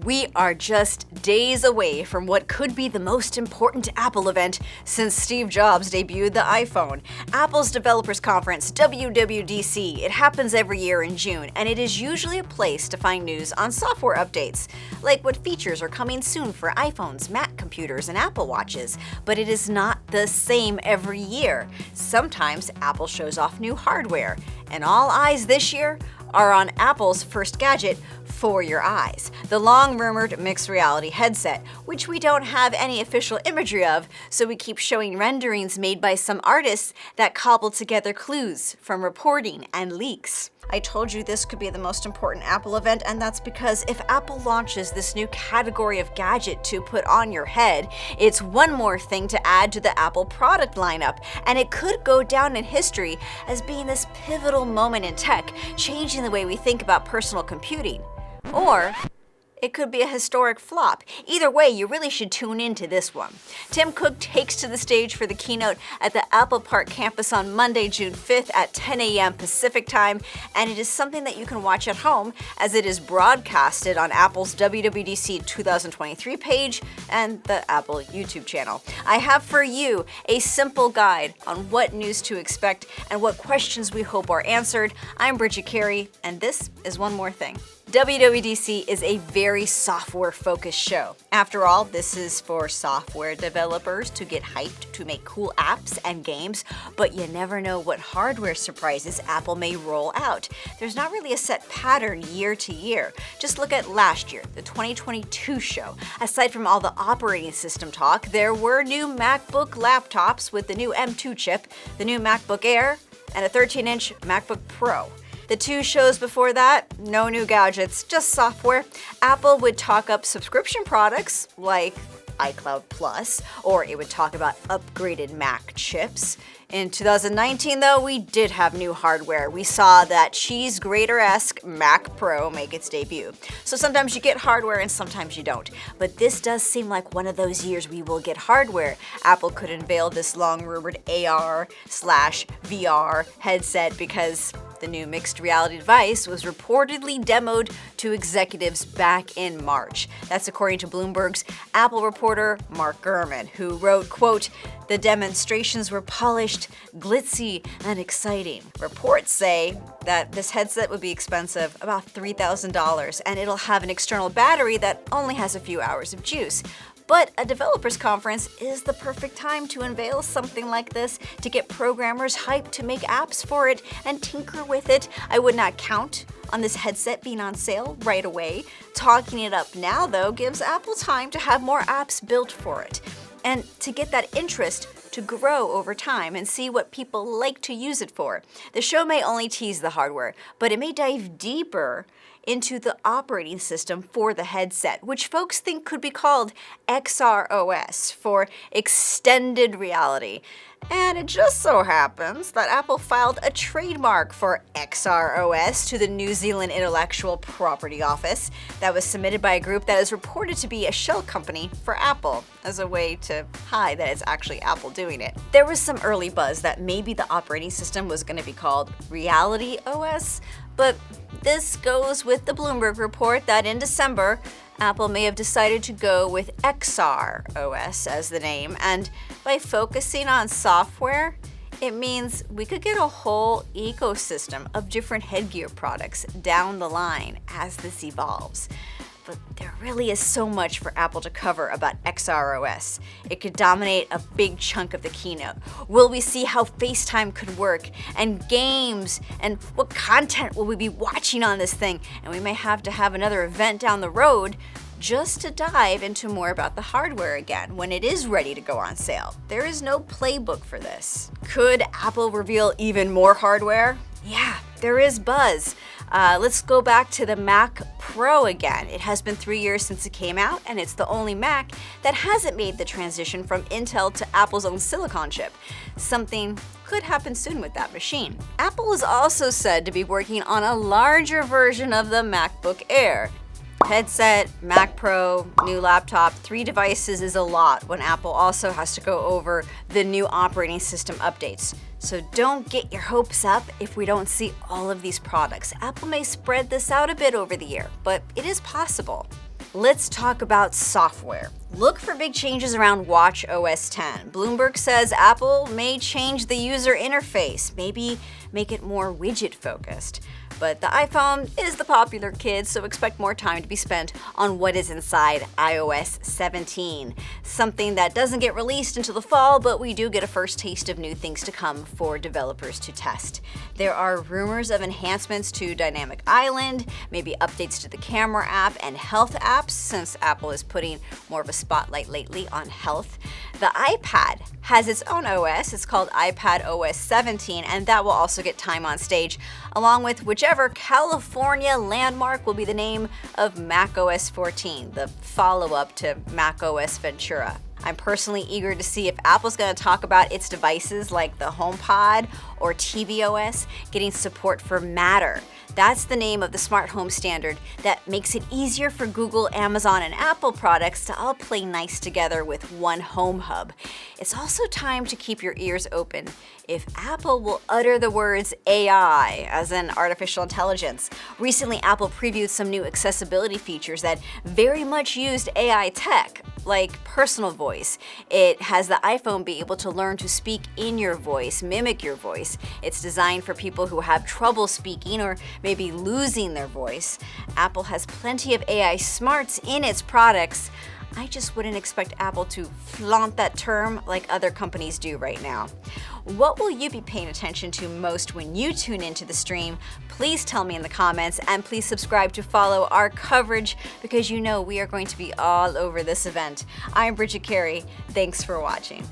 We are just days away from what could be the most important Apple event since Steve Jobs debuted the iPhone. Apple's Developers Conference, WWDC. It happens every year in June, and it is usually a place to find news on software updates, like what features are coming soon for iPhones, Mac computers, and Apple Watches. But it is not the same every year. Sometimes Apple shows off new hardware, and all eyes this year are on Apple's first gadget for your eyes, the long-rumored mixed reality headset, which we don't have any official imagery of, so we keep showing renderings made by some artists that cobble together clues from reporting and leaks. I told you this could be the most important Apple event, and that's because if Apple launches this new category of gadget to put on your head, it's one more thing to add to the Apple product lineup, and it could go down in history as being this pivotal moment in tech, changing the way we think about personal computing. Or it could be a historic flop. Either way, you really should tune into this one. Tim Cook takes to the stage for the keynote at the Apple Park campus on Monday, June 5th at 10 a.m. Pacific time, and it is something that you can watch at home as it is broadcasted on Apple's WWDC 2023 page and the Apple YouTube channel. I have for you a simple guide on what news to expect and what questions we hope are answered. I'm Bridget Carey, and this is One More Thing. WWDC is a very software-focused show. After all, this is for software developers to get hyped to make cool apps and games, but you never know what hardware surprises Apple may roll out. There's not really a set pattern year to year. Just look at last year, the 2022 show. Aside from all the operating system talk, there were new MacBook laptops with the new M2 chip, the new MacBook Air, and a 13-inch MacBook Pro. The two shows before that, no new gadgets, just software. Apple would talk up subscription products like iCloud Plus, or it would talk about upgraded Mac chips. In 2019, though, we did have new hardware. We saw that cheese grater-esque Mac Pro make its debut. So sometimes you get hardware and sometimes you don't. But this does seem like one of those years we will get hardware. Apple could unveil this long-rumored AR/VR headset because the new mixed reality device was reportedly demoed to executives back in March. That's according to Bloomberg's Apple reporter Mark Gurman, who wrote, quote, "The demonstrations were polished, glitzy, and exciting." Reports say that this headset would be expensive, about $3,000, and it'll have an external battery that only has a few hours of juice. But a developers conference is the perfect time to unveil something like this, to get programmers hyped to make apps for it and tinker with it. I would not count on this headset being on sale right away. Talking it up now, though, gives Apple time to have more apps built for it, and to get that interest to grow over time and see what people like to use it for. The show may only tease the hardware, but it may dive deeper into the operating system for the headset, which folks think could be called XROS for extended reality. And it just so happens that Apple filed a trademark for XROS to the New Zealand Intellectual Property Office that was submitted by a group that is reported to be a shell company for Apple, as a way to hide that it's actually Apple doing it. There was some early buzz that maybe the operating system was going to be called Reality OS, but this goes with the Bloomberg report that in December, Apple may have decided to go with XROS as the name, and by focusing on software, it means we could get a whole ecosystem of different headgear products down the line as this evolves. But there really is so much for Apple to cover about XROS. It could dominate a big chunk of the keynote. Will we see how FaceTime could work, and games, and what content will we be watching on this thing? And we may have to have another event down the road just to dive into more about the hardware again when it is ready to go on sale. There is no playbook for this. Could Apple reveal even more hardware? Yeah, there is buzz. Let's go back to the Mac Pro again. It has been 3 years since it came out, and it's the only Mac that hasn't made the transition from Intel to Apple's own silicon chip. Something could happen soon with that machine. Apple is also said to be working on a larger version of the MacBook Air. Headset, Mac Pro, new laptop, 3 devices is a lot when Apple also has to go over the new operating system updates. So don't get your hopes up if we don't see all of these products. Apple may spread this out a bit over the year, but it is possible. Let's talk about software. Look for big changes around WatchOS 10. Bloomberg says Apple may change the user interface, maybe make it more widget-focused. But the iPhone is the popular kid, so expect more time to be spent on what is inside iOS 17. Something that doesn't get released until the fall, but we do get a first taste of new things to come for developers to test. There are rumors of enhancements to Dynamic Island, maybe updates to the camera app and health apps, since Apple is putting more of a spotlight lately on health. The iPad has its own OS. It's called iPad OS 17, and that will also get time on stage, along with whichever California landmark will be the name of macOS 14, the follow-up to macOS Ventura. I'm personally eager to see if Apple's going to talk about its devices like the HomePod or tvOS getting support for Matter. That's the name of the smart home standard that makes it easier for Google, Amazon, and Apple products to all play nice together with one home hub. It's also time to keep your ears open if Apple will utter the words AI, as in artificial intelligence. Recently, Apple previewed some new accessibility features that very much used AI tech, like personal voice. It has the iPhone be able to learn to speak in your voice, mimic your voice. It's designed for people who have trouble speaking or maybe losing their voice. Apple has plenty of AI smarts in its products. I just wouldn't expect Apple to flaunt that term like other companies do right now. What will you be paying attention to most when you tune into the stream? Please tell me in the comments, and please subscribe to follow our coverage because you know we are going to be all over this event. I'm Bridget Carey. Thanks for watching.